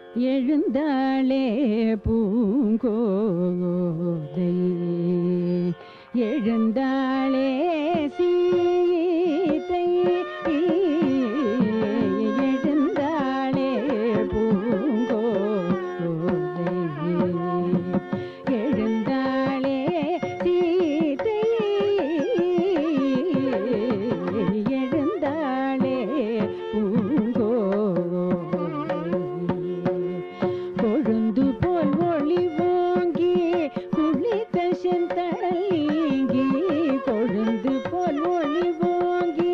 எழுந்தாளே பூங்கோதை எழுந்தாளே சீதை எழுந்தாளே பூங்கோதை எழுந்தாளே சீதை எழுந்தாளே பூங்கோதை கொழுந்து போல் ஒளி ஓங்கி குளித்த செந்தழல் நீங்கி கொழுந்து போல் ஒளி ஓங்கி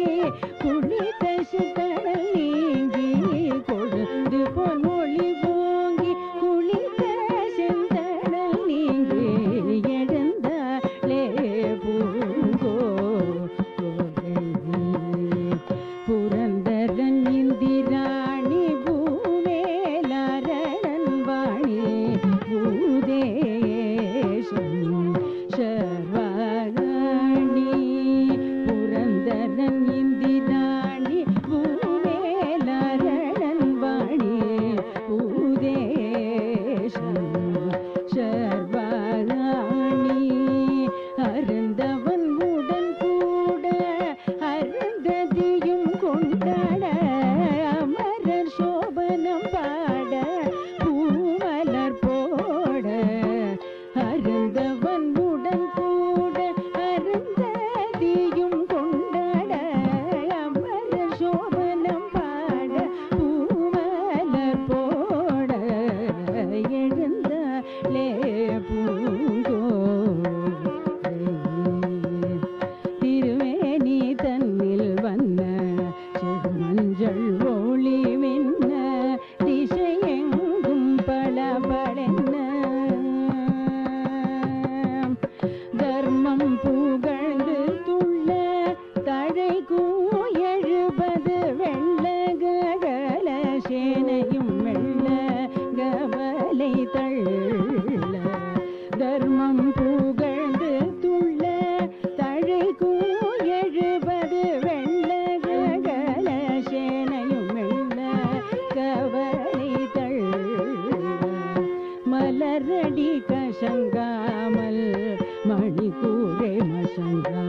குளித்த செந்தழல் நீங்கி கொழுந்து போல் ஒளி ஓங்கி குளித்த செந்தழல் நீங்கி எழுந்தாளே பூங்கோதை புரந்தரன் இந்திராணி பூவேலரணன் வாணி பூதேசம் சர்வாணி புரந்தரன் இந்திராணி பூவேலரணன் வாணி பூதேசம் சர்வாணி அருந்தவன் உடன் கூட அருந்ததியும் கொண்டாட அமரர் சோபனம் பாட பூமலர் போட அருந்தவன் உடன் கூட அருந்ததியும் கொண்டாட அமரர் சோபனம் பாட பூமலர் போட எழுந்தாளே பூங்கோதை திருமேனி தன்னில் வந்த செழுமஞ்சள் ஒளி மின்ன திசையெங்கும் பளபளென்ன தர்மம் புகழ்ந்து துள்ள தழை எழுபது வெள்ள ககல சேனையும் வெள்ள கவலை தள்ள தர்மம் புகழ்ந்து துள்ள தழை எழுபது வெள்ள ககல சேனையும் வெள்ள கவலை தள்ள மலரடி கசங்காமல் மணிக்கூரை மசங்கா